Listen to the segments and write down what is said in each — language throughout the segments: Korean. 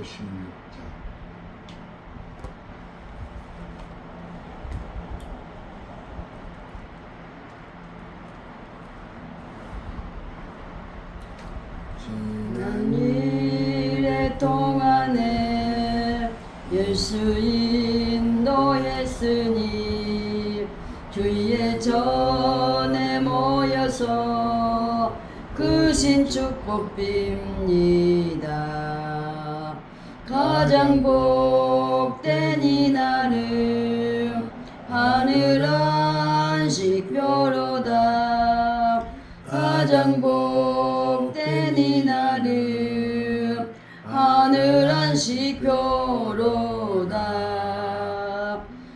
56장. 지난 일의 동안에 예수 인도했으니 주의 전에 모여서 크신 축복 빕니다. 가장 복된 이날은 하늘 안식표로다. 가장 복된 이날은 하늘 안식표로다.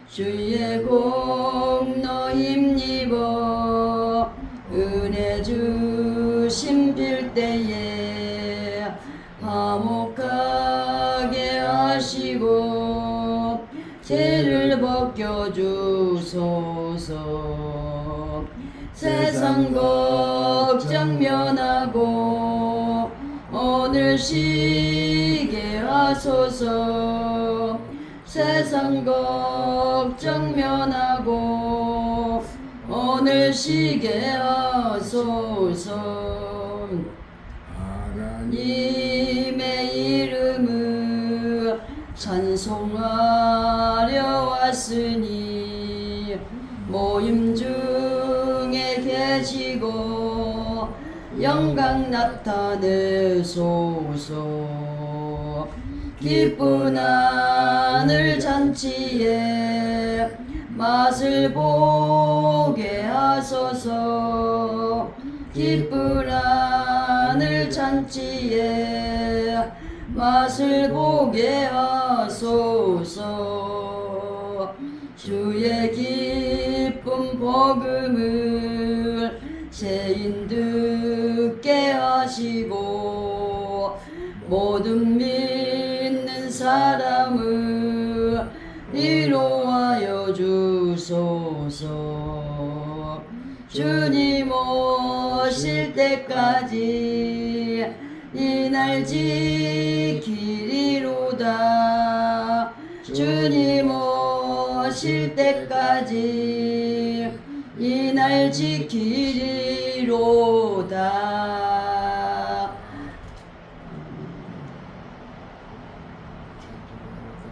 주의 공로 힘입어 은혜 주심 빌 때에 화목하게 하시고 죄를 벗겨주소서. 세상 걱정 면하고 오늘 쉬게 하소서. 세상 걱정 면하고 오늘 쉬게 하소서. 하나님의 이름을 찬송하려 왔으니 모임 중에 계시고 영광 나타내소서. 기쁜 하늘 잔치에 맛을 보게 하소서. 기쁜 하늘 잔치에 맛을 보게 하소서. 주의 기쁜 복음을 세인 듣게 하시고 모든 믿는 사람을 위로하여 주소서. 주님 오실 때까지 이 날 지키리로다. 주님 오실 때까지 이 날 지키리로다.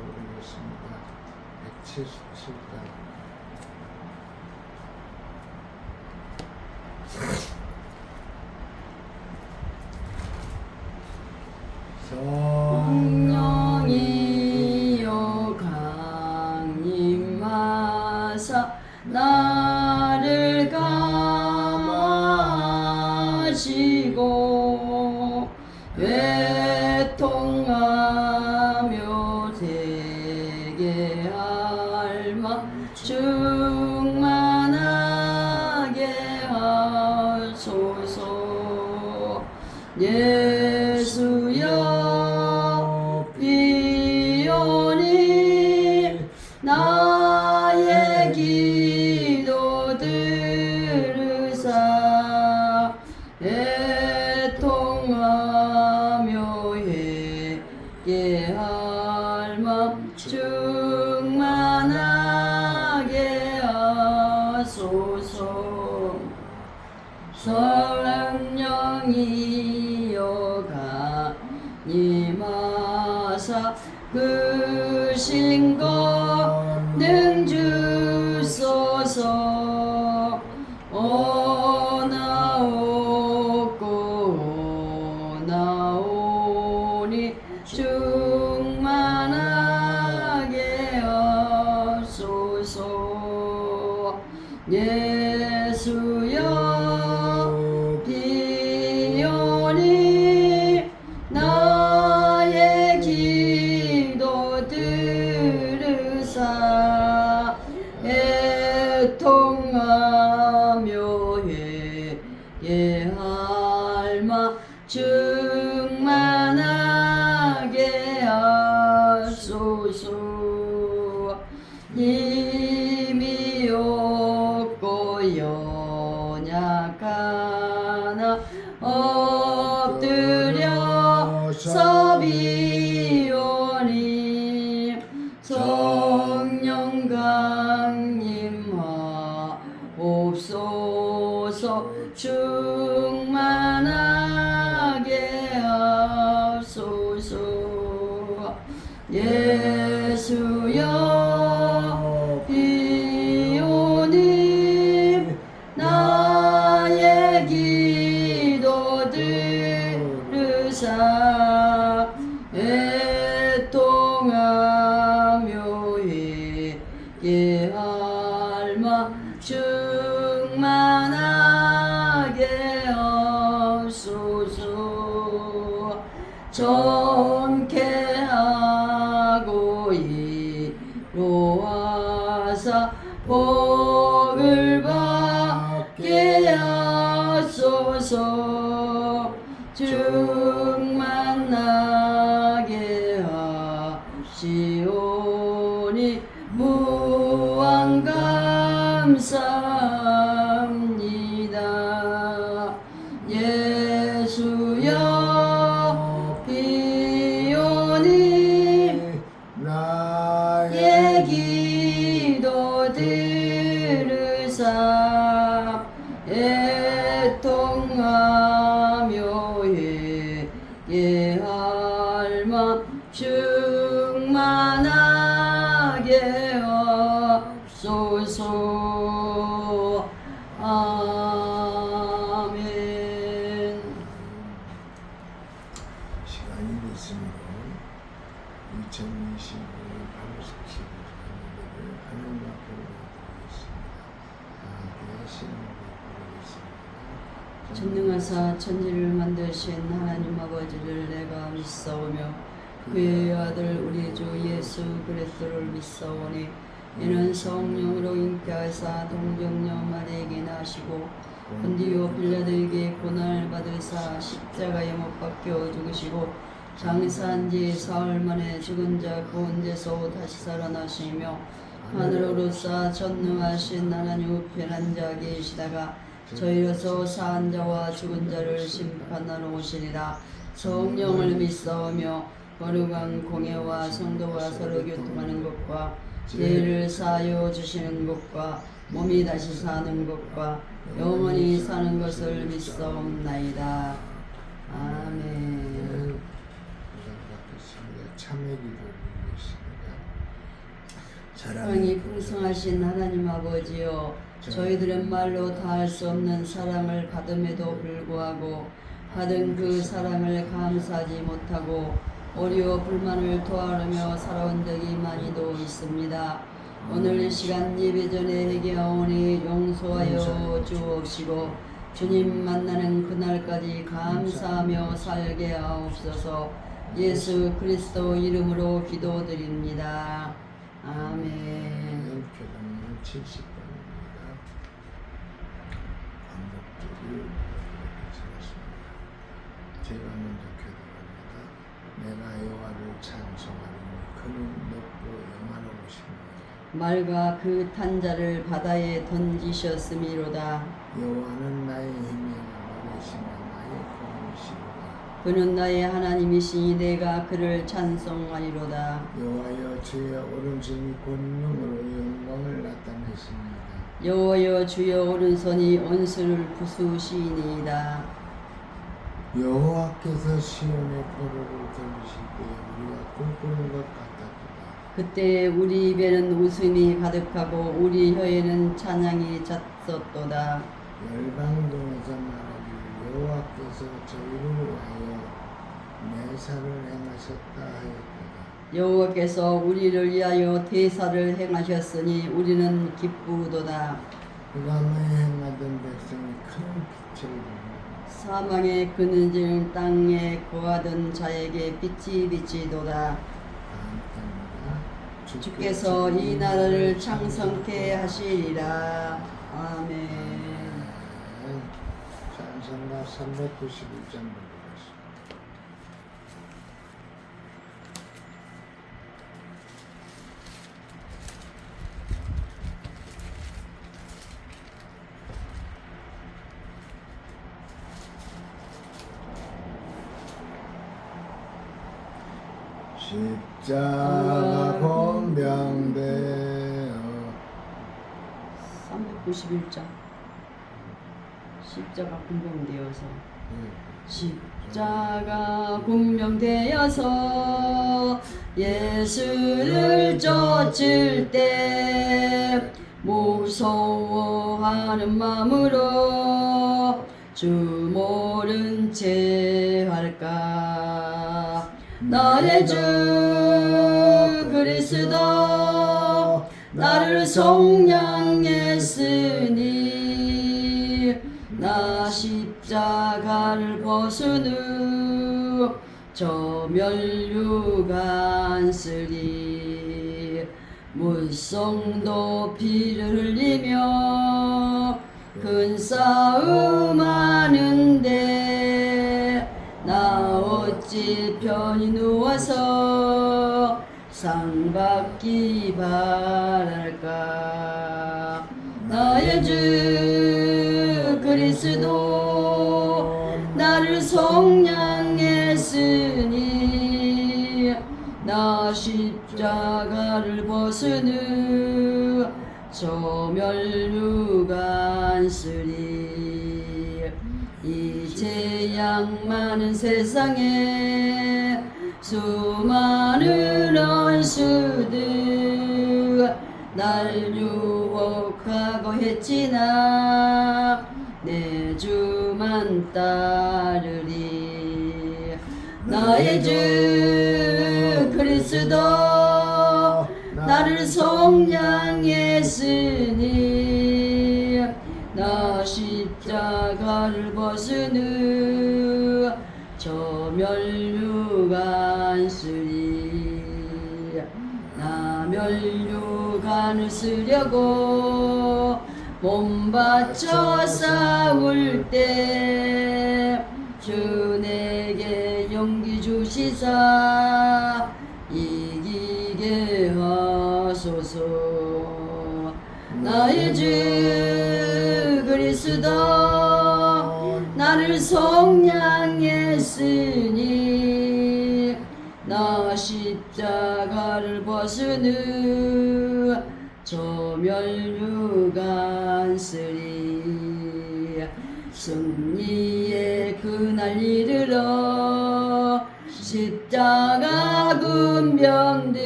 올리겠습니다. 177단. 성령이여 강림하사 나를 감하시고 외통하며 세계 알마 충만하게 하소서. 예수여 비오니 나의 기도 들으사 애통하며 회개할 맘 충만하게 하소서. 성령이여 강림하사 크신 권능 주소서. 오나오고 오나오니 충만하게 하소서. 예수여 비오니 나의 기도 들으사 애통하며 회개할 마 충만하게 하소서. 힘이 없고 연약하나 엎드려서 비오 하옵소서. 충만하게 하옵소서. 예수여 비오니 나의 기도 들으사 애통하며 예할마 충만하게 하옵소서. 정케하고 이로하사 복을 받게 하소서. 충만하게 하시오니 무한 감사합니다. 예수여 비오니 나의 기도 들으사 애통하며 예할마 충만하게 하옵소서. 아멘. 시간이 됐으므로 2025년 8월 17일 하나님 앞에 올려드리겠습니다. 함께 신앙을 부르겠습니다. 전능하사 천지를 만드신 하나님 아버지를 내가 믿사오며 그의 아들 우리 주 예수 그리스도를 믿사오니 이는 성령으로 잉태하사 동정녀 마리에게 나시고 본디오 빌라도에게 고난을 받으사 십자가에 못 박혀 죽으시고 장사한 지 사흘 만에 죽은 자 가운데서 다시 살아나시며 하늘로 쌓아 전능하신 하나님 우편 앉아 계시다가 저희로서 사한 자와 죽은 자를 심판하러 오시리라. 성령을 믿사오며 거룩한 공예와 성도가 서로 교통하는 것과 죄를 사하여 주시는 것과 몸이 다시 사는 것과 영원히 사는 것을 믿사옵나이다. 아멘. 받겠습니다. 참회 기도를 드리겠습니다. 사랑이 풍성하신 하나님 아버지여, 저희들은 말로 다할 수 없는 사랑을 받음에도 불구하고 받은 그 사랑을 감사하지 못하고 오리와 불만을 토하르며 살아온 적이 많이도 있습니다. 오늘 이 시간 예배 전에 회개하오니 용서하여 주옵시고 주님 만나는 그날까지 감사하며 살게 하옵소서. 예수 그리스도 이름으로 기도드립니다. 아멘. 교단은 70번입니다. 반복적으로 생각합니다. 제가 먼저 기도합니다. 내가 여호와를 찬송하리니 그는 높고 영화로우시며 말과 그 탄자를 바다에 던지셨음이로다. 여호와는 나의 힘이요 노래시며 나의 구원이시로다. 그는 나의 하나님이시니 내가 그를 찬송하리로다. 여호와여 주의 오른손이 권능으로 영광을 나타내십니다. 여호와여 주여 오른손이 원수를 부수시니이다. 여호와께서 시온의 포로를 들으실 때 우리가 꿈꾸는 것 같았도다. 그때 우리 입에는 웃음이 가득하고 우리 혀에는 찬양이 찼었도다. 열방중에서 말하기를 여호와께서 저희를 위하여 내사를 행하셨다 하였도다. 여호와께서 우리를 위하여 대사를 행하셨으니 우리는 기쁘도다. 그감에 행하던 백성이 큰 빛을 보고 사망의 그늘진 땅에 거하던 자에게 빛이 비치도다. 주께서 이 나라를 창성케 하시리라. 아멘. 찬송가 391장 부르겠습니다. 십자가 본병되어 391장. 십자가 공병되어서 네. 십자가 공명되어서 예수를 쫓을 때 무서워하는 마음으로 주 모른 채 할까. 나의 주 그리스도 나를 속량했으니 나 십자가를 벗은 후 저 멸류관 쓰리 물성도 피를 흘리며 큰 싸움 하는데 나 어찌 편히 누워서 상 받기 바랄까. 나의 주 그리스도 나를 속량했으니 나 십자가를 벗은 후 저 멸류관 쓰리 이제 양 많은 세상에 수많은 원수들 날 유혹하고 했지나 내 주만 따르리. 나의 주 그리스도 나를 속량했으니 나 십자가를 벗은 후 저 멸류관 쓰리 나 멸류관을 쓰려고 몸 바쳐 싸울 때 주 내게 용기 주시사 이기게 하소서. 나의 주 그리스도 나를 속량했으니 나 십자가를 벗은 후 저 멸류관 쓰리 승리의 그날 이르러 십자가 군병들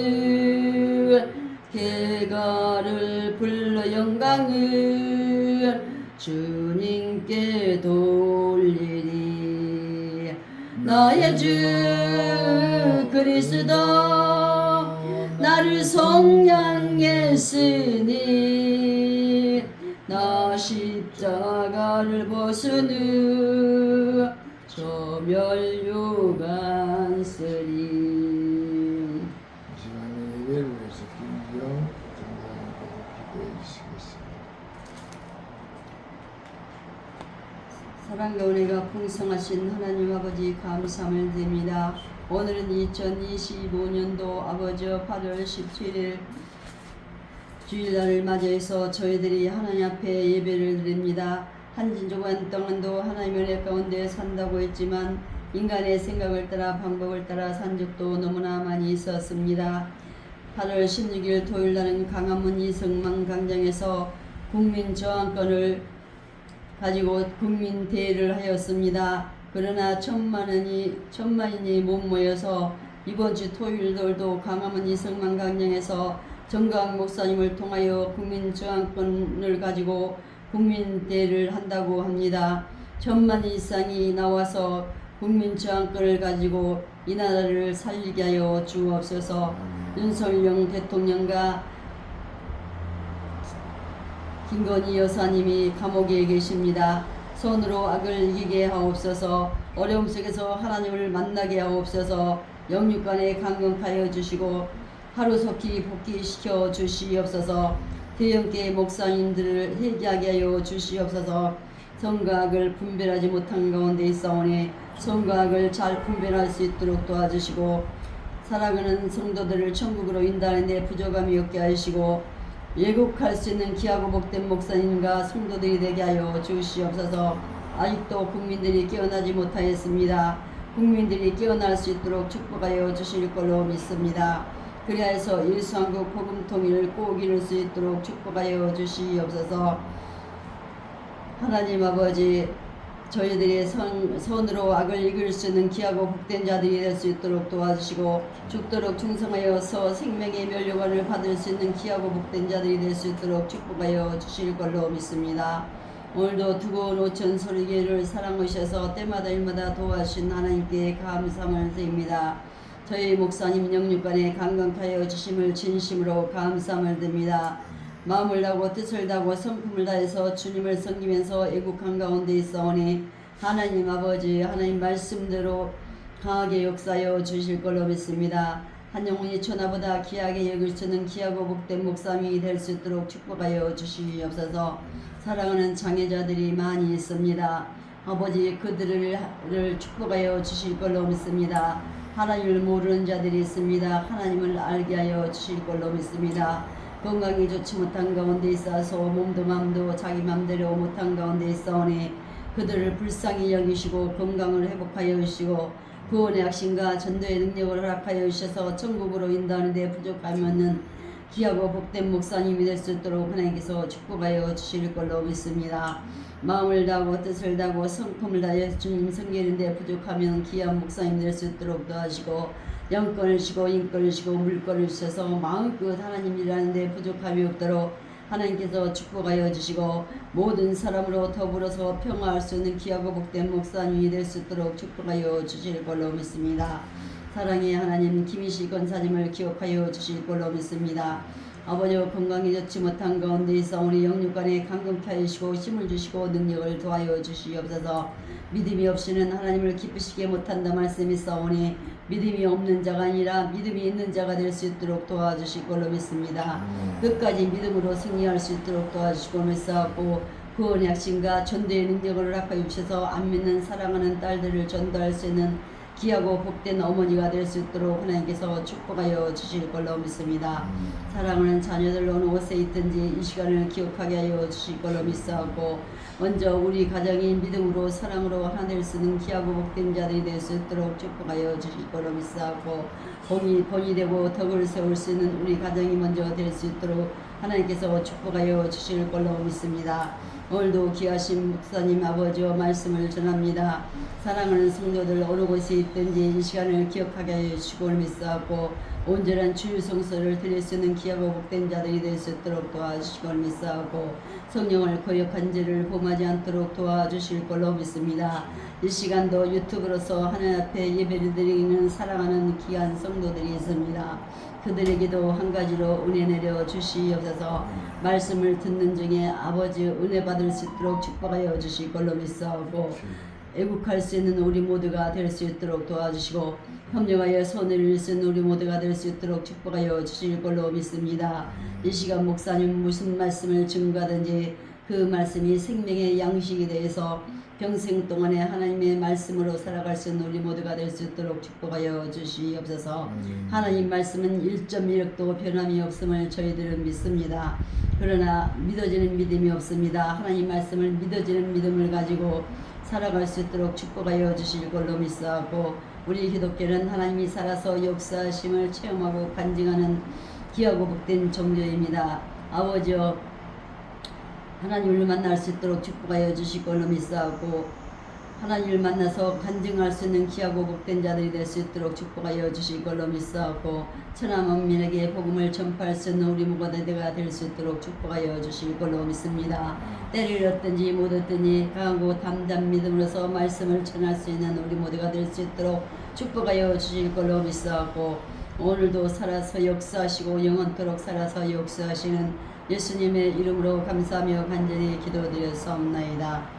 개가를 불러 영광을 주님께 돌리리. 나의 주 그리스도 나를 속량했으니 나 십자가를 벗은 후 저 멸류관 쓰리. 이 시간에 예배를 위해서 김기영 장로님께서 기도해 주시겠습니다. 사랑과 은혜가 풍성하신 하나님 아버지 감사함을 드립니다. 오늘은 2025년도 아버지 8월 17일 주일날을 맞이해서 저희들이 하나님 앞에 예배를 드립니다. 한 주간 동안도 하나님의 은혜 가운데 산다고 했지만 인간의 생각을 따라 방법을 따라 산 적도 너무나 많이 있었습니다. 8월 16일 토요일날은 강화문 이승만 광장에서 국민저항권을 가지고 국민대회를 하였습니다. 그러나 천만인이 못 모여서 이번 주 토요일도 강화문 이승만 광장에서 정강 목사님을 통하여 국민저항권을 가지고 국민대회를 한다고 합니다. 1000만 이상이 나와서 국민저항권을 가지고 이 나라를 살리게 하여 주옵소서. 윤석열 대통령과 김건희 여사님이 감옥에 계십니다. 손으로 악을 이기게 하옵소서. 어려움 속에서 하나님을 만나게 하옵소서. 영육간에 강건하여 주시고 하루속히 복귀시켜 주시옵소서. 대형계 목사님들을 회개하게 하여 주시옵소서. 선과 악을 분별하지 못한 가운데 있사오니 선과 악을 잘 분별할 수 있도록 도와주시고 살아가는 성도들을 천국으로 인도하는 데 부족함이 없게 하시고 예국할 수 있는 귀하고 복된 목사님과 성도들이 되게 하여 주시옵소서. 아직도 국민들이 깨어나지 못하였습니다. 국민들이 깨어날 수 있도록 축복하여 주실 걸로 믿습니다. 그리하여서 일수한국 복음 통일을 꼭 이룰 수 있도록 축복하여 주시옵소서. 하나님 아버지, 저희들이 손으로 악을 이길 수 있는 귀하고 복된 자들이 될 수 있도록 도와주시고, 죽도록 충성하여서 생명의 멸류관을 받을 수 있는 귀하고 복된 자들이 될 수 있도록 축복하여 주실 걸로 믿습니다. 오늘도 두고 놓친 소리개를 사랑하셔서 때마다 일마다 도와주신 하나님께 감사함을 드립니다. 저희 목사님 영육간에 강건하여 주심을 진심으로 감사함을 드립니다. 마음을 다하고 뜻을 다하고 성품을 다해서 주님을 섬기면서 애국한 가운데 있사오니 하나님 아버지, 하나님 말씀대로 강하게 역사하여 주실 걸로 믿습니다. 한 영혼이 천하보다 귀하게 여길 수 있는 귀하고 복된 목사님이 될 수 있도록 축복하여 주시옵소서. 사랑하는 장애자들이 많이 있습니다. 아버지, 그들을 축복하여 주실 걸로 믿습니다. 하나님을 모르는 자들이 있습니다. 하나님을 알게 하여 주실 걸로 믿습니다. 건강이 좋지 못한 가운데 있어서 몸도 마음도 자기 맘대로 못한 가운데 있사오니 그들을 불쌍히 여기시고 건강을 회복하여 주시고 구원의 확신과 전도의 능력을 허락하여 주셔서 천국으로 인도하는 데 부족함이 없는 귀하고 복된 목사님이 될 수 있도록 하나님께서 축복하여 주실 걸로 믿습니다. 마음을 다하고 뜻을 다하고 성품을 다하여 주님 섬기는 데 부족하면 귀한 목사님 될 수 있도록 도와주시고, 영권을 주시고 인권을 주시고 물권을 주셔서 마음껏 하나님 일하는 데 부족함이 없도록 하나님께서 축복하여 주시고, 모든 사람으로 더불어서 평화할 수 있는 귀하고 복된 목사님이 될 수 있도록 축복하여 주실 걸로 믿습니다. 사랑의 하나님, 김희식 권사님을 기억하여 주실 걸로 믿습니다. 아버지와 건강이 좋지 못한 가운데 있사오니 영육간에 강건케 하시고 힘을 주시고 능력을 도하여 주시옵소서. 믿음이 없이는 하나님을 기쁘시게 못한다 말씀이 있사오니 믿음이 없는 자가 아니라 믿음이 있는 자가 될 수 있도록 도와주실 걸로 믿습니다. 끝까지 믿음으로 승리할 수 있도록 도와주시고 믿사옵고, 구원의 확신과 전도의 능력을 허락하여 주셔서 안 믿는 사랑하는 딸들을 전도할 수 있는 귀하고 복된 어머니가 될 수 있도록 하나님께서 축복하여 주실 걸로 믿습니다. 사랑하는 자녀들 어느 곳에 있든지 이 시간을 기억하게 하여 주실 걸로 믿사옵고, 먼저 우리 가정이 믿음으로 사랑으로 하나 될 수 있는 귀하고 복된 자들이 될 수 있도록 축복하여 주실 걸로 믿사옵고, 본이 되고 덕을 세울 수 있는 우리 가정이 먼저 될 수 있도록 하나님께서 축복하여 주실 걸로 믿습니다. 오늘도 귀하신 목사님 아버지와 말씀을 전합니다. 사랑하는 성도들 어느 곳에 있든지 이 시간을 기억하게 하여 주시고 믿사옵고, 온전한 주일 성서를 드릴 수 있는 귀하고 복된 자들이 될 수 있도록 도와주시고 믿사옵고, 성령을 거역한 죄를 범하지 않도록 도와주실 걸로 믿습니다. 이 시간도 유튜브로서 하나님 앞에 예배를 드리는 사랑하는 귀한 성도들이 있습니다. 그들에게도 한 가지로 은혜 내려 주시옵소서. 말씀을 듣는 중에 아버지 은혜 받을 수 있도록 축복하여 주실 걸로 믿사오고, 애국할 수 있는 우리 모두가 될 수 있도록 도와주시고, 협력하여 손을 쓴 우리 모두가 될 수 있도록 축복하여 주실 걸로 믿습니다. 이 시간 목사님 무슨 말씀을 증거하든지 그 말씀이 생명의 양식이 되어서 평생 동안에 하나님의 말씀으로 살아갈 수 있는 우리 모두가 될 수 있도록 축복하여 주시옵소서. 하나님 말씀은 1.1억도 변함이 없음을 저희들은 믿습니다. 그러나 믿어지는 믿음이 없습니다. 하나님 말씀을 믿어지는 믿음을 가지고 살아갈 수 있도록 축복하여 주실 걸로 믿사하고, 우리 기독교는 하나님이 살아서 역사하심을 체험하고 간증하는 귀하고 복된 종교입니다. 아버지여, 하나님을 만날 수 있도록 축복하여 주실 걸로 믿사하고, 하나님을 만나서 간증할 수 있는 귀하고 복된 자들이 될 수 있도록 축복하여 주실 걸로 믿사하고, 천하 만민에게 복음을 전파할 수 있는 우리 모두가 될 수 있도록 축복하여 주실 걸로 믿습니다. 때를 얻든지 못 얻든지 강하고 담대한 믿음으로서 말씀을 전할 수 있는 우리 모두가 될 수 있도록 축복하여 주실 걸로 믿사하고, 오늘도 살아서 역사하시고 영원토록 살아서 역사하시는 예수님의 이름으로 감사하며 간절히 기도드렸사옵나이다.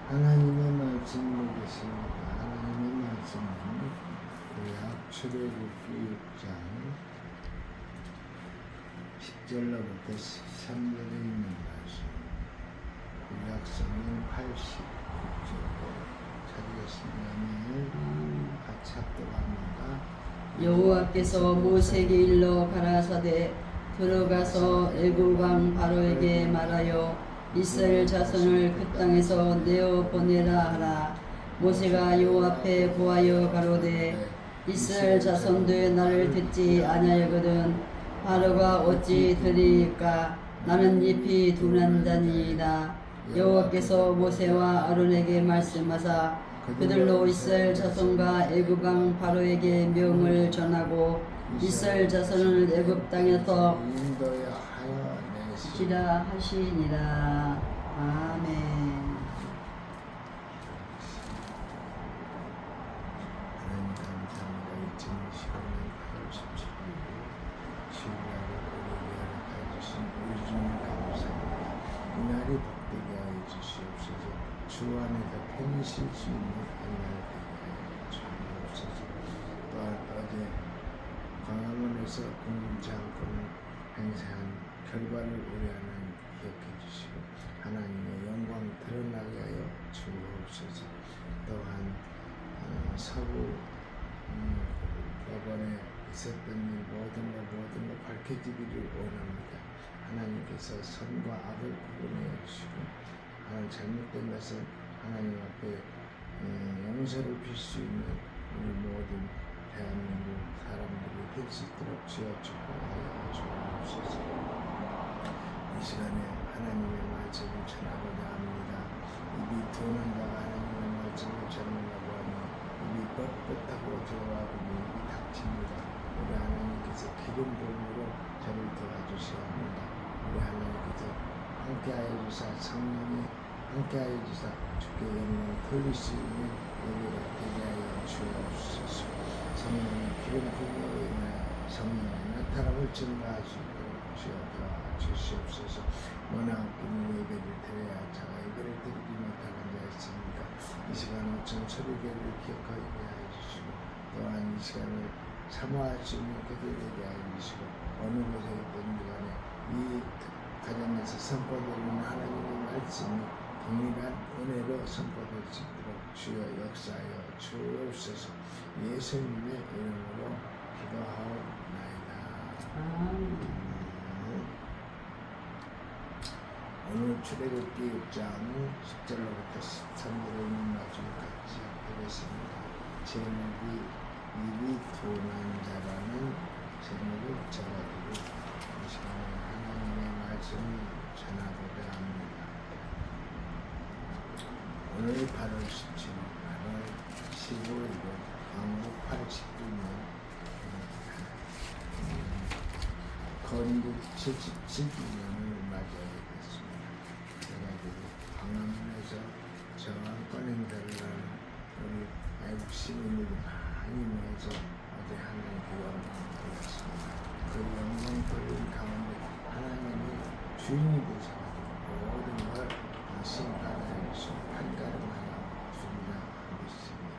하나님의 말씀으로 계십니다. 하나님의 말씀은 구약 출애굽기 6장 10절로부터 13절에 있는 말씀, 구약 성경 89절, 찾으셨으면 같이 합독합니다. 여호와께서 모세에게 일러 가라사대, 들어가서 애굽 왕 바로에게 말하여 이스라엘 자손을 그 땅에서 내어 보내라 하라. 모세가 여호와 앞에 고하여 가로되, 이스라엘 자손들 나를 듣지 아니하거든 바로가 어찌 들으리까? 나는 잎이 둔한 자니이다. 여호와께서 모세와 아론에게 말씀하사 그들로 이스라엘 자손과 애굽 왕 바로에게 명을 전하고 이스라엘 자손을 애굽 땅에서 인도에 하여 내시 지라 하시니라. 아멘. 하나님 감사합니다. 이 지금 시간은 8월 17일 주일날을 우리에게 허락하여 주신 우리 주님 감사합니다. 이날이 복되게 하여 주시옵소서. 주 안에서 편히 쉴 수 있는 한날 되게 하여 주옵소서. 또한 어제 광화문에서 궁금치 않고는 행사한 결과를 우리 하나님 기억해 주시고 하나님의 영광 드러나게 하여 주옵소서. 또한 서구 법원에 있었던 일 모든 것 밝혀지기를 원합니다. 하나님께서 선과 악을 구분해 주시고 하나님 잘못된 것은 하나님 앞에 용서를 빌 수 있는 우리 모든 대한민국 사람들이 될 수 있도록 주여 축복하여 주옵소서. 이 시간에 하나님의 말씀을 전하고자 합니다. 입이 둔한 자가 하나님의 말씀을 전하려고 하니 입이 뻣뻣하고 저하고 입이 닥칩니다. 우리 하나님께서 기름 부음으로 저를 도와주셔야 합니다. 우리 하나님께서 함께하여 주사 성령이 함께하여 주사 주께 영광 돌릴 수 있는 예배가 되게 하여 주옵소서. 성령의 기름 부음으로 인하여 성령의 나타남을 증가할 수 있도록 주여 도와주시옵소서. 워낙 기는 예배를 드려야 자가 예배를 드리지 못하는 자였습니까? 이 시간 어쩜 소리교를 기억하게 하여 주시고 또한 이 시간을 사모할 수 있는 그들에게 하여 주시고 어느 곳에 있든지 간에 이 가정에서 선포되는 하나님의 말씀이 동일한 은혜로 선포될 수 있도록 주여 역사하여 주옵소서. 예수님의 이름으로 기도하옵나이다. 오늘 출애굽기 6장 10절로부터 13절에 있는 말씀까지 하겠습니다. 제목이 입이 둔한 자라는 제목을 붙여가지고 이 시간에 하나님의 말씀을 전하고자 합니다. 오늘 8월 17일, 8월 15일은 왕국 80주년 건국 77주년을 맞이하게 됐습니다. 그래가지고 광화문에서 저항권 행사를 하는 우리 애국 시민들이 많이 모여서 어제 하나님께 영광을 드렸습니다. 그 영광 돌린 가운데 하나님이 주인이 되셔가지고 모든 걸 심판하여 주시고 판가름하여 주리라 믿습니다.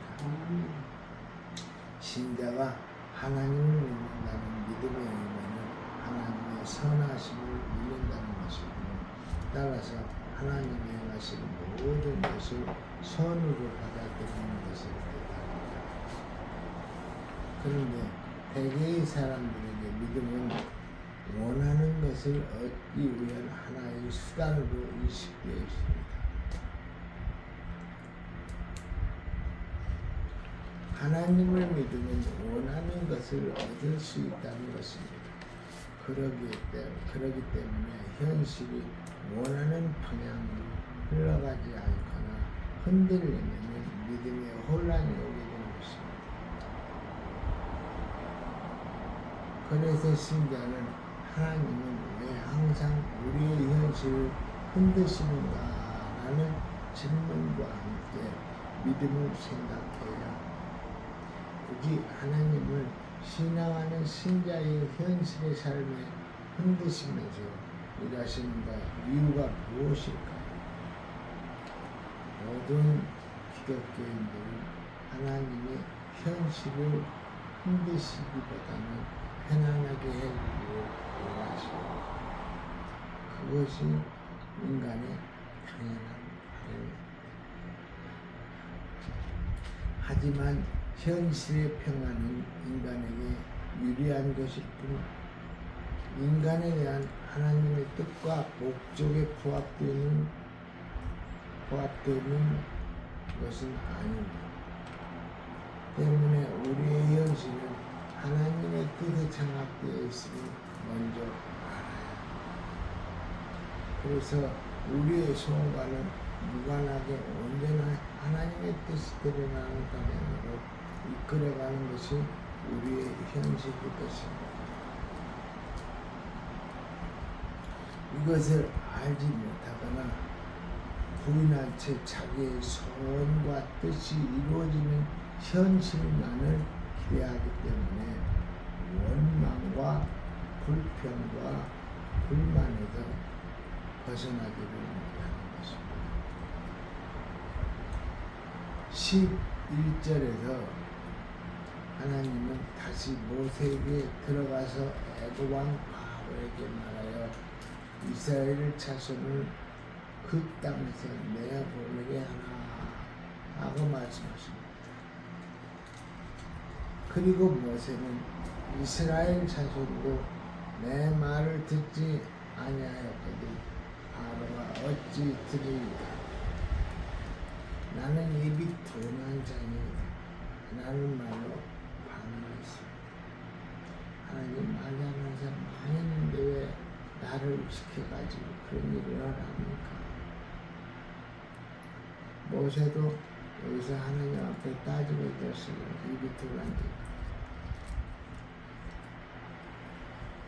신자가 하나님을 믿는다는 믿음의 의미는 하나님의 선하심을 믿는다는 것이고 따라서 하나님이 행하신 모든 것을 선으로 받아들이는 것을 뜻합니다. 그런데 대개의 사람들에게 믿음은 원하는 것을 얻기 위한 하나의 수단으로 인식되어 있습니다. 하나님을 믿으면 원하는 것을 얻을 수 있다는 것입니다. 그러기 때문에 현실이 원하는 방향으로 흘러가지 않거나 흔들리면 믿음의 혼란이 오게 되는 것입니다. 그래서 신자는 하나님은 왜 항상 우리의 현실을 흔드시는가라는 질문과 함께 믿음을 생각해야 굳이 하나님을 신앙하는 신자의 현실의 삶에 흔드시면서 일하시는가 이유가 무엇일까요? 모든 기독교인들은 하나님의 현실을 흔드시기보다는 편안하게 해주기를 원하십니다. 그것이 인간의 당연한 바람입니다. 하지만 현실의 평안은 인간에게 유리한 것일 뿐 인간에 대한 하나님의 뜻과 목적에 부합되는 것은 아닙니다. 때문에 우리의 현실은 하나님의 뜻에 장악되어 있음을 먼저 알아야 합니다. 그래서 우리의 소원과는 무관하게 언제나 하나님의 뜻이 드러나는 방향으로 이끌어가는 것이 우리의 현실일 것입니다. 이것을 알지 못하거나 부인한 채 자기의 소원과 뜻이 이루어지는 현실만을 기대하기 때문에 원망과 불평과 불만에서 벗어나지를 못하는 것입니다. 11절에서 하나님은 다시 모세에게 들어가서 애굽 왕 바로에게 말하여 이스라엘 자손을 그 땅에서 내보내게 하라 하고 말씀하십니다. 그리고 모세는 이스라엘 자손도 내 말을 듣지 아니하였거든 바로가 어찌 들으리까. 나는 입이 둔한 자니이다. 나는 말로 반응했습니다. 하나님 말하는 사람 많이 있는데 왜 나를 시켜가지고 그런 일을 하랍니까? 모세도 여기서 하나님 앞에 따지고 있었어요. 입이 둔한 자.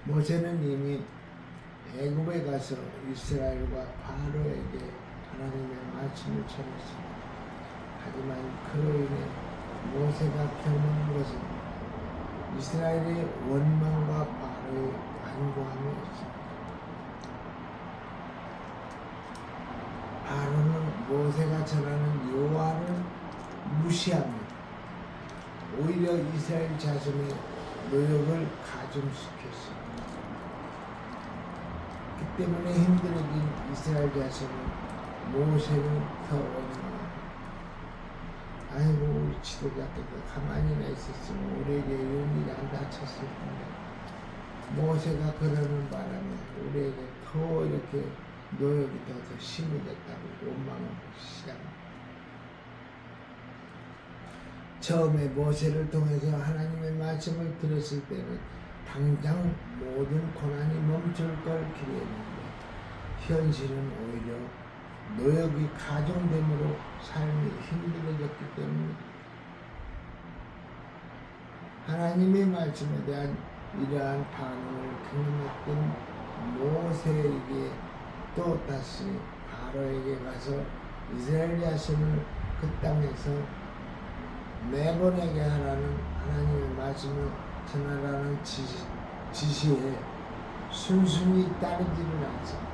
모세는 이미 애굽에 가서 이스라엘과 바로에게 하나님의 말씀을 전했습니다. 하지만 그로 인해 모세가 경험한 것은 이스라엘의 원망과 바로의 반고함이었습니다. 바로는 모세가 전하는 여호와를 무시합니다. 오히려 이스라엘 자손의 노역을 가중시켰습니다. 그 때문에 힘들어진 이스라엘 자손은 모세를 더 원망합니다. 아이고 우리 지도자께서 가만히나 있었으면 우리에게 용기가 안 다쳤을 텐데 모세가 그러는 바람에 우리에게 더 이렇게 노역이 더 심해졌다고 원망하고 시작합니다. 처음에 모세를 통해서 하나님의 말씀을 들었을 때는 당장 모든 고난이 멈출 걸 기대했는데 현실은 오히려 노역이 가중됨으로 삶이 힘들어졌기 때문에 하나님의 말씀에 대한 이러한 반응을 경험했던 모세에게 또 다시 바로에게 가서 이스라엘 자손을 그 땅에서 내보내게 하라는 하나님의 말씀을 전하라는 지시에 순순히 따르지를 않습니다.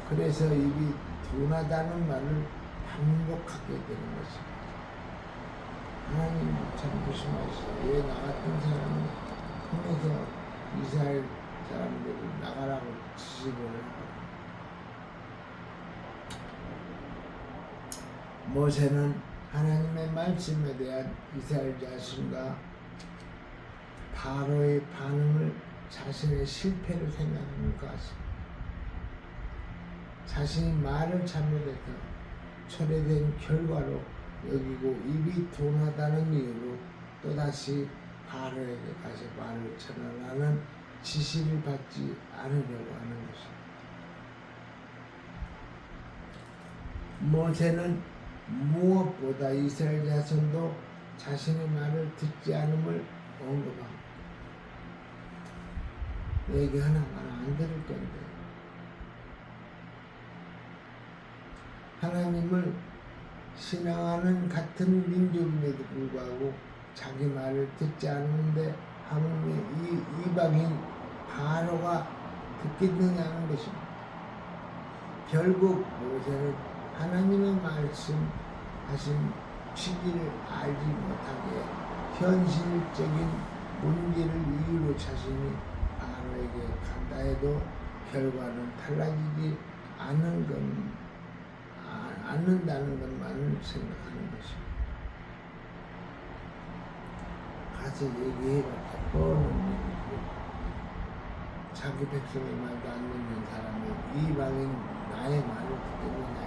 그래서 입이 둔하다는 말을 반복하게 되는 것입니다. 하나님 참 조심하시오. 왜 나 같은 사람을 통해서 이스라엘 사람들을 나가라고 지시를 하고 모세는 하나님의 말씀에 대한 이스라엘 자신과 바로의 반응을 자신의 실패로 생각하는 것 같습니다. 자신이 말을 잘못해서 초래된 결과로 여기고 입이 둔하다는 이유로 또다시 바로에게 가서 말을 전하라는 지시를 받지 않으려고 하는 것입니다. 모세는 무엇보다 이스라엘 자손도 자신의 말을 듣지 않음을 언급합니다. 얘기 하나 말 안 들을 건데 하나님을 신앙하는 같은 민족임에도 불구하고 자기 말을 듣지 않는데 하물며 이 이방인 바로가 듣겠느냐는 것입니다. 결국 모세는 하나님의 말씀하신 시기를 알지 못하게 현실적인 문제를 이유로 자신이 바로에게 간다 해도 결과는 달라지지 않는다는 것만을 생각하는 것입니다. 가서 얘기해봤자 뻔한 얘기고 자기 백성의 말도 안 듣는 사람이 이방인 나의 말을 듣겠느냐.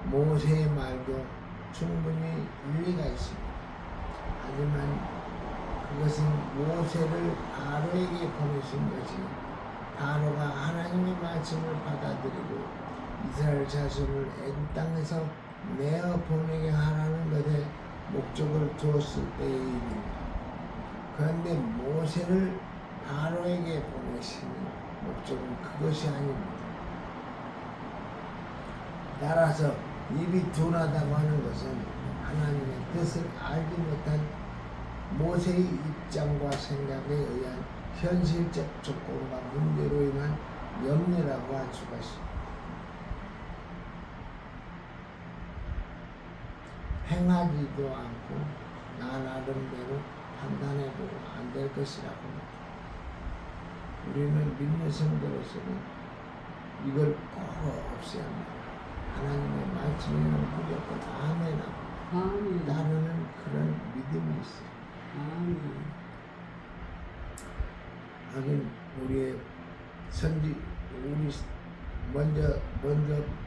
모세의 말도 충분히 일리가 있습니다. 하지만 그것은 모세를 바로에게 보내신 것이 바로가 하나님의 말씀을 받아들이고 이스라엘 자손을 애굽 땅에서 내어 보내게 하라는 것에 목적을 두었을 때의 일입니다. 그런데 모세를 바로에게 보내시는 목적은 그것이 아닙니다. 따라서 입이 둔하다고 하는 것은 하나님의 뜻을 알지 못한 모세의 입장과 생각에 의한 현실적 조건과 문제로 인한 염려라고 할 수가 있습니다. 행하지도 않고 나 나름대로 판단해도 안 될 것이라고 합니다. 우리는 믿는 성도로서는 이걸 꼭 없애야 합니다. 하나님의 말씀에는 무조건 아멘하고 아멘. 따르는 그런 믿음이 있어요. 아멘. 하긴 우리의 우리 먼저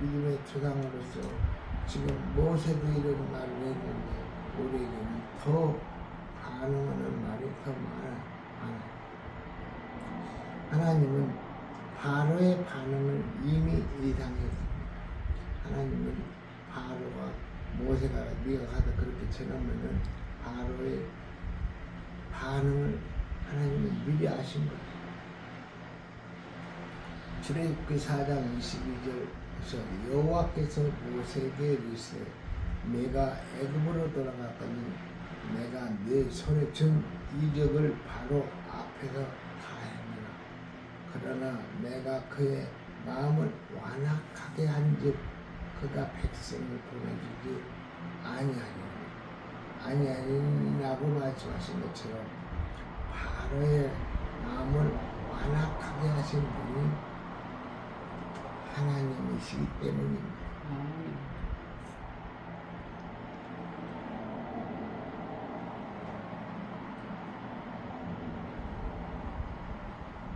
믿음의 조상으로서 지금 모세도 이런 말을 했는데 우리에게는 더 반응하는 말이 더 많아요. 하나님은 바로의 반응을 이미 예상했습니다. 하나님은 바로가 모세가 네가 가서 그렇게 전하면은 바로의 반응을 하나님은 미리 아신 거예요. 출애굽기 4장 22절에서 여호와께서 모세에게 이르시되 내가 애굽으로 돌아갔더니 내가 네 손에 준 이적을 바로 앞에서 다 행하라. 그러나 내가 그의 마음을 완악하게 한즉 그가 백성을 보내주지 아니하리라고 말씀하신 것처럼 바로의 마음을 완악하게 하신 분이 하나님이시기 때문입니다.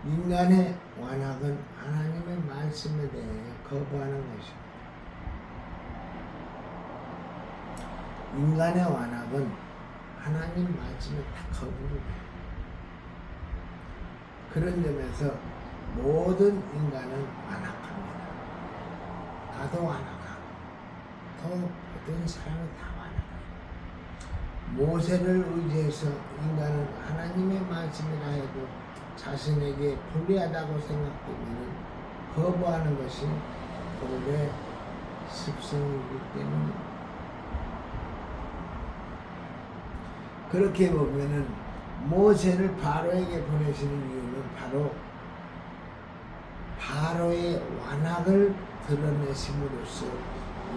인간의 완악은 하나님의 말씀에 대해 거부하는 것입니다. 인간의 완악은 하나님 말씀에 다 거부를 해요. 그런 점에서 모든 인간은 완악합니다. 나도 완악하고 또 모든 사람이 다 완악해요. 모세를 의지해서 인간은 하나님의 말씀이라 해도 자신에게 불리하다고 생각되면 거부하는 것이 본래 습성이기 때문입니다. 그렇게 보면은 모세를 바로에게 보내시는 이유는 바로 바로의 완악을 드러내심으로써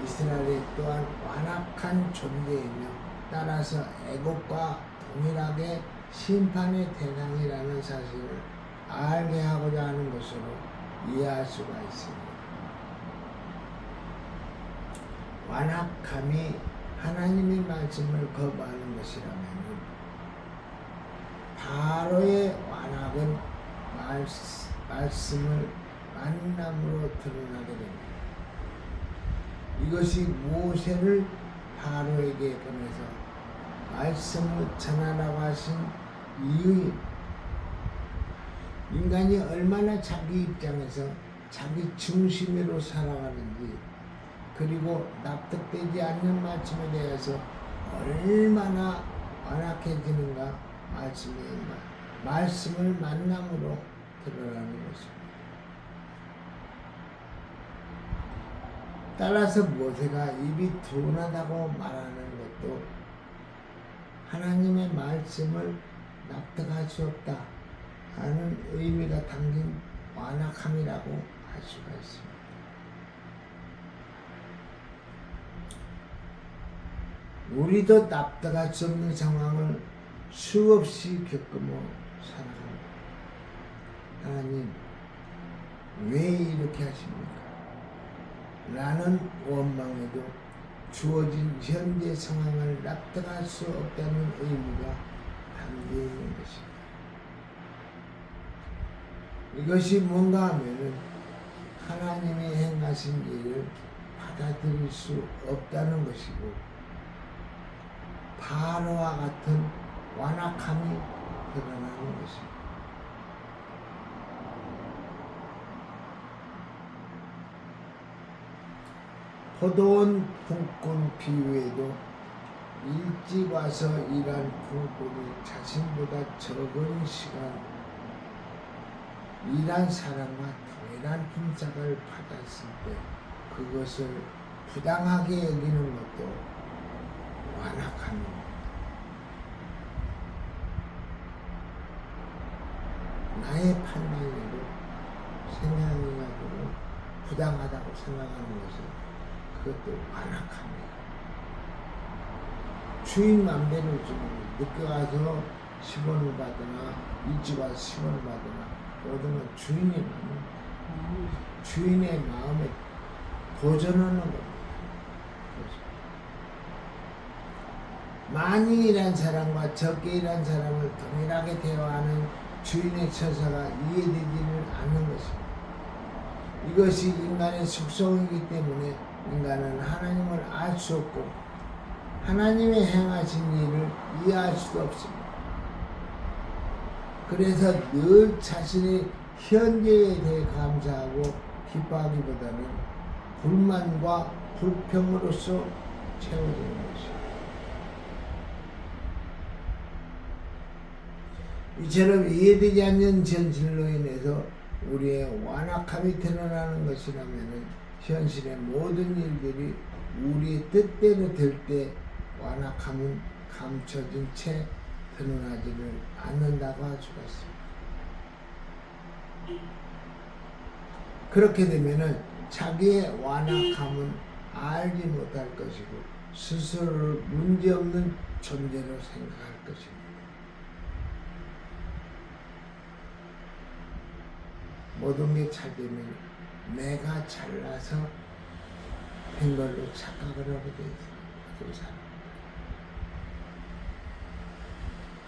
이스라엘이 또한 완악한 존재이며 따라서 애국과 동일하게 심판의 대상이라는 사실을 알게 하고자 하는 것으로 이해할 수가 있습니다. 완악함이 하나님의 말씀을 거부하는 것이라면 바로의 완악은 말씀을 만남으로 드러나게 됩니다. 이것이 모세를 바로에게 보내서 말씀을 전하라고 하신 이유입니다. 인간이 얼마나 자기 입장에서 자기 중심으로 살아가는지 그리고 납득되지 않는 말씀에 대해서 얼마나 완악해지는가 말씀을 만남으로 드러나는 것입니다. 따라서 모세가 입이 둔하다고 말하는 것도 하나님의 말씀을 납득할 수 없다 하는 의미가 담긴 완악함이라고 할 수가 있습니다. 우리도 납득할 수 없는 상황을 수없이 겪으며 살아갑니다. 하나님, 왜 이렇게 하십니까? 라는 원망에도 주어진 현재 상황을 납득할 수 없다는 의미가 담겨 있는 것입니다. 이것이 뭔가 하면은 하나님이 행하신 일을 받아들일 수 없다는 것이고 바로와 같은 완악함이 드러나는 것입니다. 포도원 품꾼 비유에도 일찍 와서 일한 품꾼이 자신보다 적은 시간 일한 사람과 동일한 품삯을 받았을 때 그것을 부당하게 여기는 것도 완악함입니다. 나의 판단으로 생각해가지고 부당하다고 생각하는 것은 그것도 완악함이에요. 주인 맘대로 좀 늦게 와서 10원을 받으나 일찍 와서 10원을 받으나 모든 건 주인의 마음입니다. 주인의 마음에 도전하는 겁니다. 많이 일한 사람과 적게 일한 사람을 동일하게 대화하는 주인의 처사가 이해되지는 않는 것입니다. 이것이 인간의 속성이기 때문에 인간은 하나님을 알 수 없고 하나님의 행하신 일을 이해할 수도 없습니다. 그래서 늘 자신의 현재에 대해 감사하고 기뻐하기보다는 불만과 불평으로서 채워지는 것입니다. 이처럼 이해되지 않는 현실로 인해서 우리의 완악함이 드러나는 것이라면 현실의 모든 일들이 우리의 뜻대로 될 때 완악함은 감춰진 채 드러나지를 않는다고 할 수가 있습니다. 그렇게 되면 자기의 완악함은 알지 못할 것이고 스스로를 문제없는 존재로 생각할 것입니다. 모든 게 잘 되면 내가 잘나서 된 걸로 착각을 하게 돼 있어요.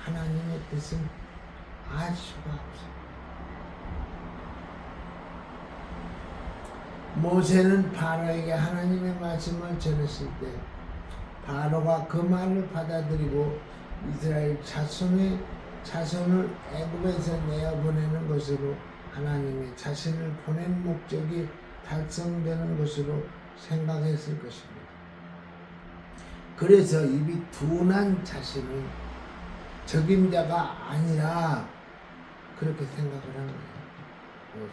하나님의 뜻은 알 수가 없어요. 모세는 바로에게 하나님의 말씀을 전했을 때 바로가 그 말을 받아들이고 이스라엘 자손을 애굽에서 내어보내는 것으로 하나님의 자신을 보낸 목적이 달성되는 것으로 생각했을 것입니다. 그래서 입이 둔한 자신은 적임자가 아니라 그렇게 생각을 하는 거예요.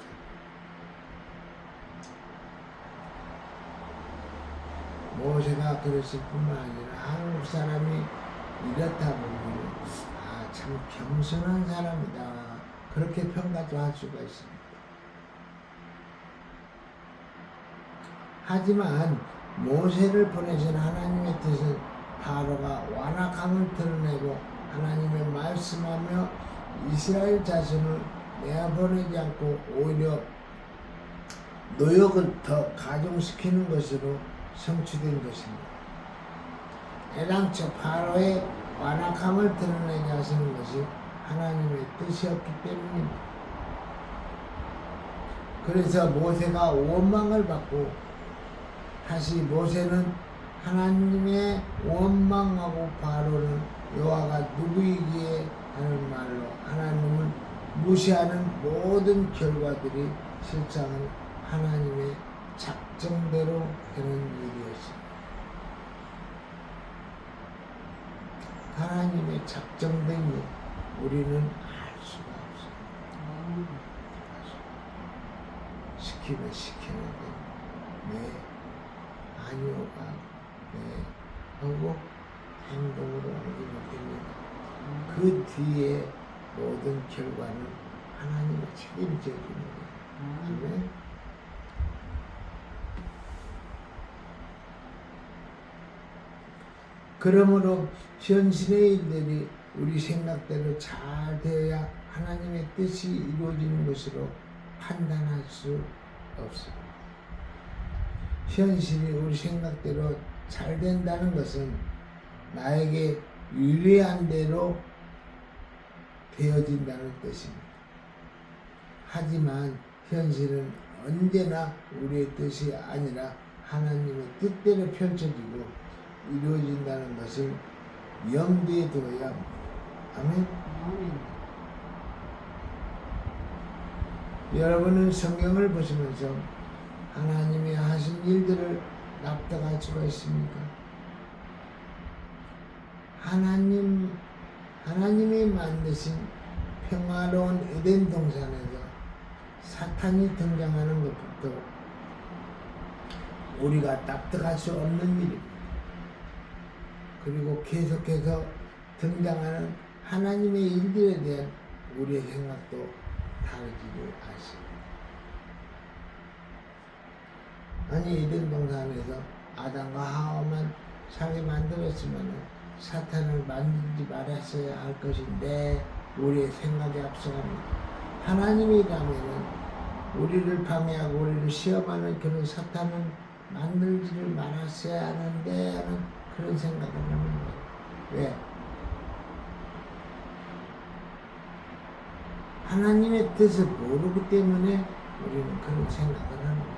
모세가 그랬을 뿐만 아니라 한국 사람이 이렇다 보면 참 겸손한 사람이다 그렇게 평가도 할 수가 있습니다. 하지만 모세를 보내신 하나님의 뜻은 바로가 완악함을 드러내고 하나님의 말씀하며 이스라엘 자손을 내어보내지 않고 오히려 노역을 더 가중시키는 것으로 성취된 것입니다. 애당초 바로의 완악함을 드러내게 하시는 것이 하나님의 뜻이었기 때문입니다. 그래서 모세가 원망을 받고 다시 모세는 하나님의 원망하고 바로는 여호와가 누구이기에 하는 말로 하나님을 무시하는 모든 결과들이 실상은 하나님의 작정대로 되는 일이었습니다. 하나님의 작정된 일 우리는 알 수가 없어요. 시키면 시키는데 네 아니오가 네 하고 행동으로 옮기면 됩니다. 그 뒤에 모든 결과는 하나님이 책임져 주는 거예요. 아멘. 그러므로 현실의 일들이 우리 생각대로 잘 되어야 하나님의 뜻이 이루어지는 것으로 판단할 수 없습니다. 현실이 우리 생각대로 잘 된다는 것은 나에게 유리한 대로 되어진다는 뜻입니다. 하지만 현실은 언제나 우리의 뜻이 아니라 하나님의 뜻대로 펼쳐지고 이루어진다는 것을 염두에 두어야 합니다. 아멘. 여러분은 성경을 보시면서 하나님이 하신 일들을 납득할 수가 있습니까? 하나님이 만드신 평화로운 에덴 동산에서 사탄이 등장하는 것부터 우리가 납득할 수 없는 일입니다. 그리고 계속해서 등장하는 하나님의 일들에 대한 우리의 생각도 다르지를 않습니다. 아니 에덴 동산에서 아담과 하와만 살게 만들었으면 사탄을 만들지 말았어야 할 것인데 우리의 생각이 앞서갑니다. 하나님이라면 우리를 방해하고 우리를 시험하는 그런 사탄은 만들지를 말았어야 하는데 하는 그런 생각을 하는 거예요. 왜? 하나님의 뜻을 모르기 때문에 우리는 그런 생각을 하는 거예요.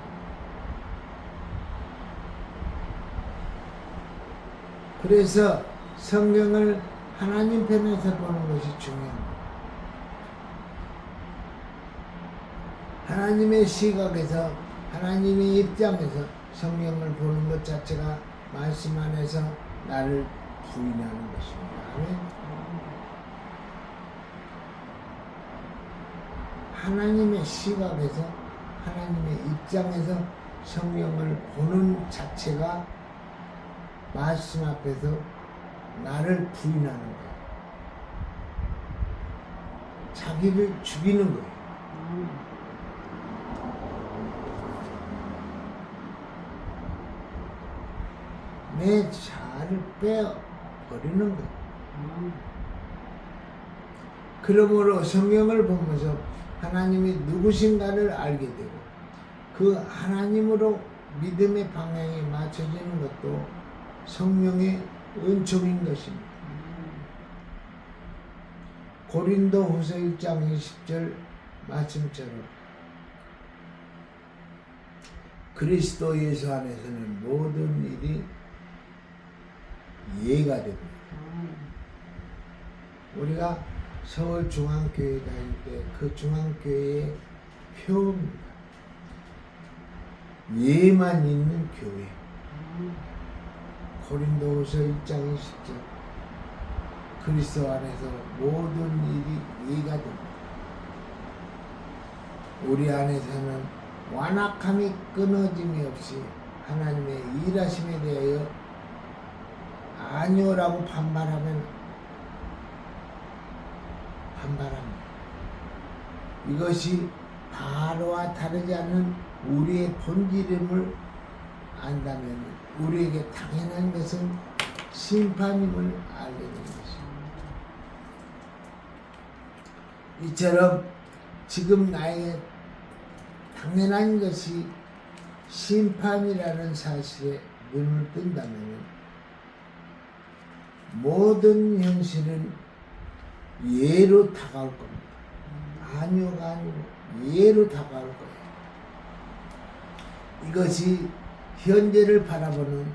그래서 성경을 하나님 편에서 보는 것이 중요합니다. 하나님의 시각에서 하나님의 입장에서 성경을 보는 것 자체가 말씀 안에서 나를 부인하는 것입니다. 아멘. 하나님의 시각에서 하나님의 입장에서 성경을 보는 자체가 말씀 앞에서 나를 부인하는 거예요. 자기를 죽이는 거예요. 내 자아를 빼버리는 거예요. 그러므로 성경을 보면서 하나님이 누구신가를 알게 되고 그 하나님으로 믿음의 방향이 맞춰지는 것도 성령의 은총인 것입니다. 고린도후서 1장 20절 말씀처럼 그리스도 예수 안에서는 모든 일이 이해가 됩니다. 우리가 서울중앙교회 다닐 때 그 중앙교회의 표입니다. 예만 있는 교회. 고린도후서 1장 20절 그리스도 안에서 모든 일이 이해가 됩니다. 우리 안에서는 완악함이 끊어짐이 없이 하나님의 일하심에 대하여 아니오라고 반발합니다. 이것이 바로와 다르지 않는 우리의 본질임을 안다면 우리에게 당연한 것은 심판임을 알게 되는 것입니다. 이처럼 지금 나에게 당연한 것이 심판이라는 사실에 눈을 뜬다면 모든 현실은 예로 다가올 겁니다. 아니오가 아니고 예로 다가올 거예요. 이것이 현재를 바라보는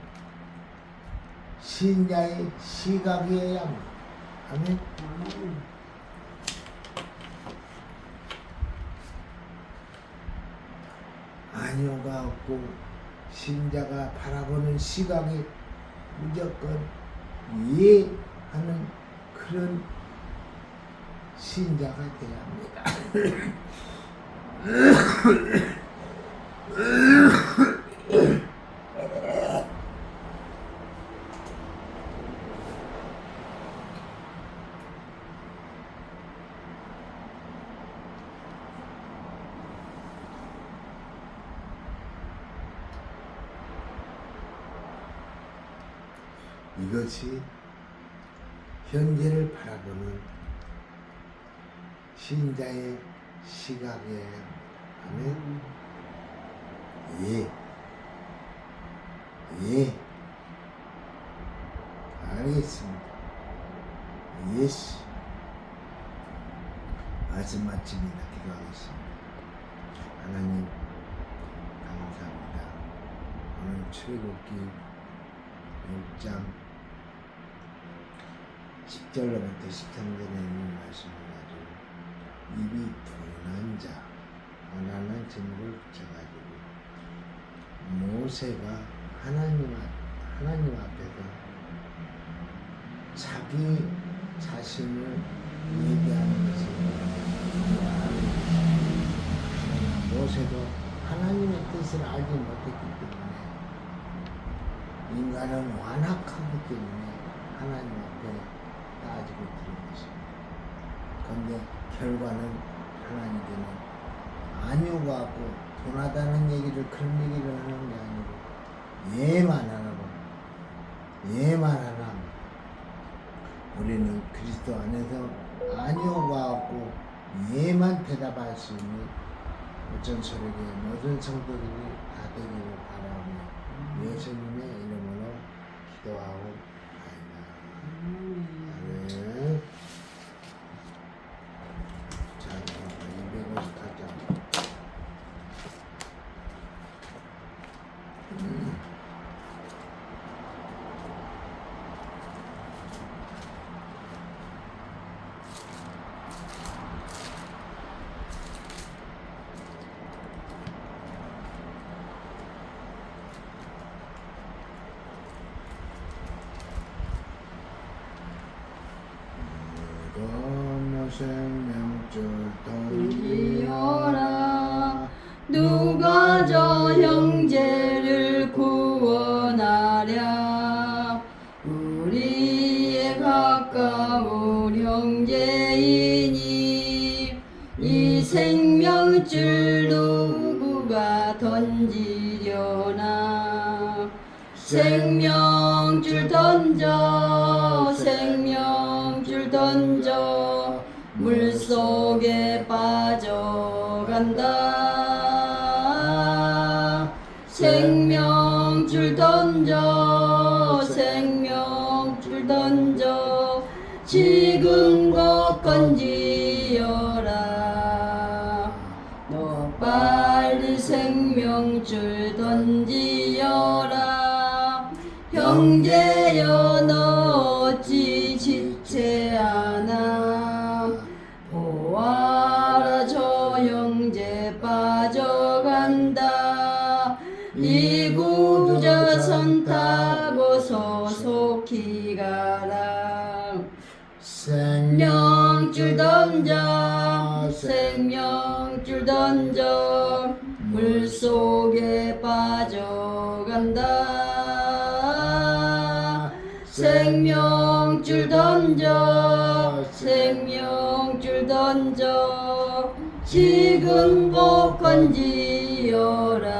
신자의 시각이어야 합니다. 아멘. 아니오가 없고 신자가 바라보는 시각이 무조건 이해하는 그런 신자가 되어야 합니다. 이것이 현재를 바라보는 신자의 시각이에요. 아멘. 예. 알겠습니다. 예스. 말씀 마칩니다. 기도하겠습니다. 하나님 감사합니다. 오늘 출애굽기 6장 10절로부터 13절에 있는 말씀을 가지고 입이 둔한 자 원하는 제목을 붙여가지고 모세가 하나님 앞에서 자기 자신을 얘기하는 것이 모세도 하나님의 뜻을 알지 못했기 때문에 인간은 완악하기 때문에 하나님 앞에 따지고 드린 것입니다. 그런데 결과는 하나님께는 아니오고 하고 도나다는 얘기를 그런 얘기를 하는 게 아니고 예만 하라고 예만 하나 우리는 그리스도 안에서 아니오고 하고 예만 대답할 수 있는 오천철에게 모든 성도들이 다 되기를 바라오며 예수님의 이름으로 기도하고 아멘. 자, 258장. 생명줄 던지어라 누가 저 형제를 구원하랴 우리의 가까운 형제이니 이 생명줄 누구가 던지려나 생명줄 던져 생명줄 던져 물속에 빠져간다 생명줄 던져 생명줄 던져 지금 곧 건지어라 너 빨리 생명줄 던지어라 형제여 너 어찌 지체하나 보아라 저 형제 빠져간다 이구저선 타고서 속히 가라 생명줄 던져 생명줄 던져 물속에 빠져간다 생명줄 던져 생명줄 던져 지금 복 건지어라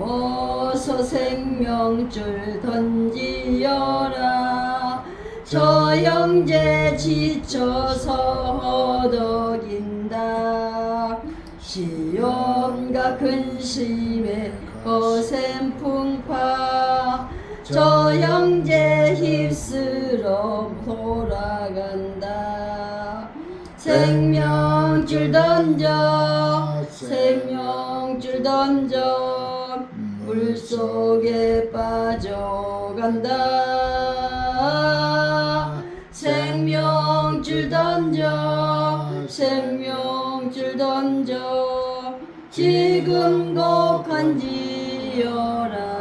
어서 생명줄 던지어라 저 형제 지쳐서 허덕인다 시험과 근심에 거센 풍파 저 형제 휩쓸어 돌아간다 생명줄 던져 생명줄 던져 물속에 빠져간다 생명줄 던져 생명줄 던져 지금 곧 건지어라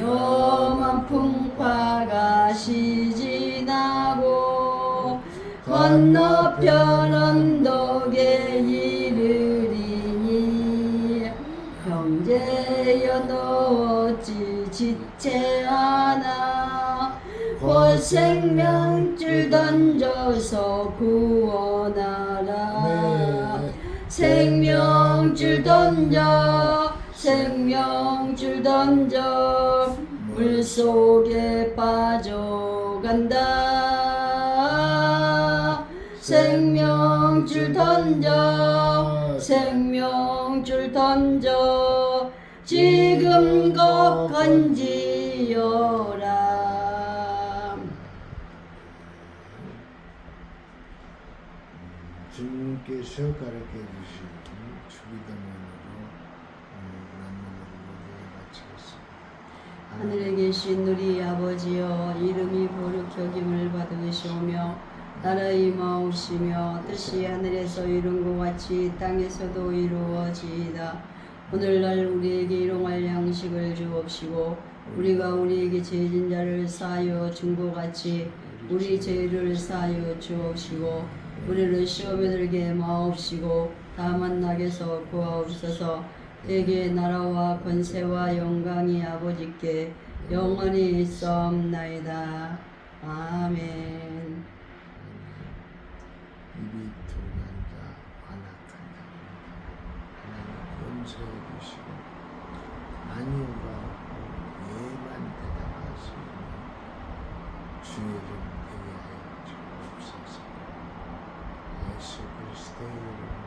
위험한 풍파가 시진하고 건너편 언덕에 이르리니 형제여 너 어찌 지체하나 곧 생명줄 던져서 구원하라 생명줄 던져 생명줄 던져 물속에 빠져간다 생명줄 던져 생명줄 던져 지금 곧 건지어라 주님께서 가르쳐 주신 주기도문으로 하늘에 계신 우리 아버지여 이름이 거룩히 여김을 받으시오며 나라의 마옵시며 뜻이 하늘에서 이룬 것 같이 땅에서도 이루어지이다 오늘날 우리에게 일용할 양식을 주옵시고 우리가 우리에게 죄진 자를 사하여 준 것 같이 우리 죄를 사하여 주옵시고 우리를 시험에 들게 마옵시고 다만 악에서 구하옵소서. 대개 나라와 권세와 영광이 아버지께 영원히 있사옵나이다. 아멘. 입이 둔한 자, 완악한 자입니다. 하나님 용서해 주시고 만유가 예만 대답하시는 주의 이름 회개하여 주옵소서. 예수 그리스도의 이름으로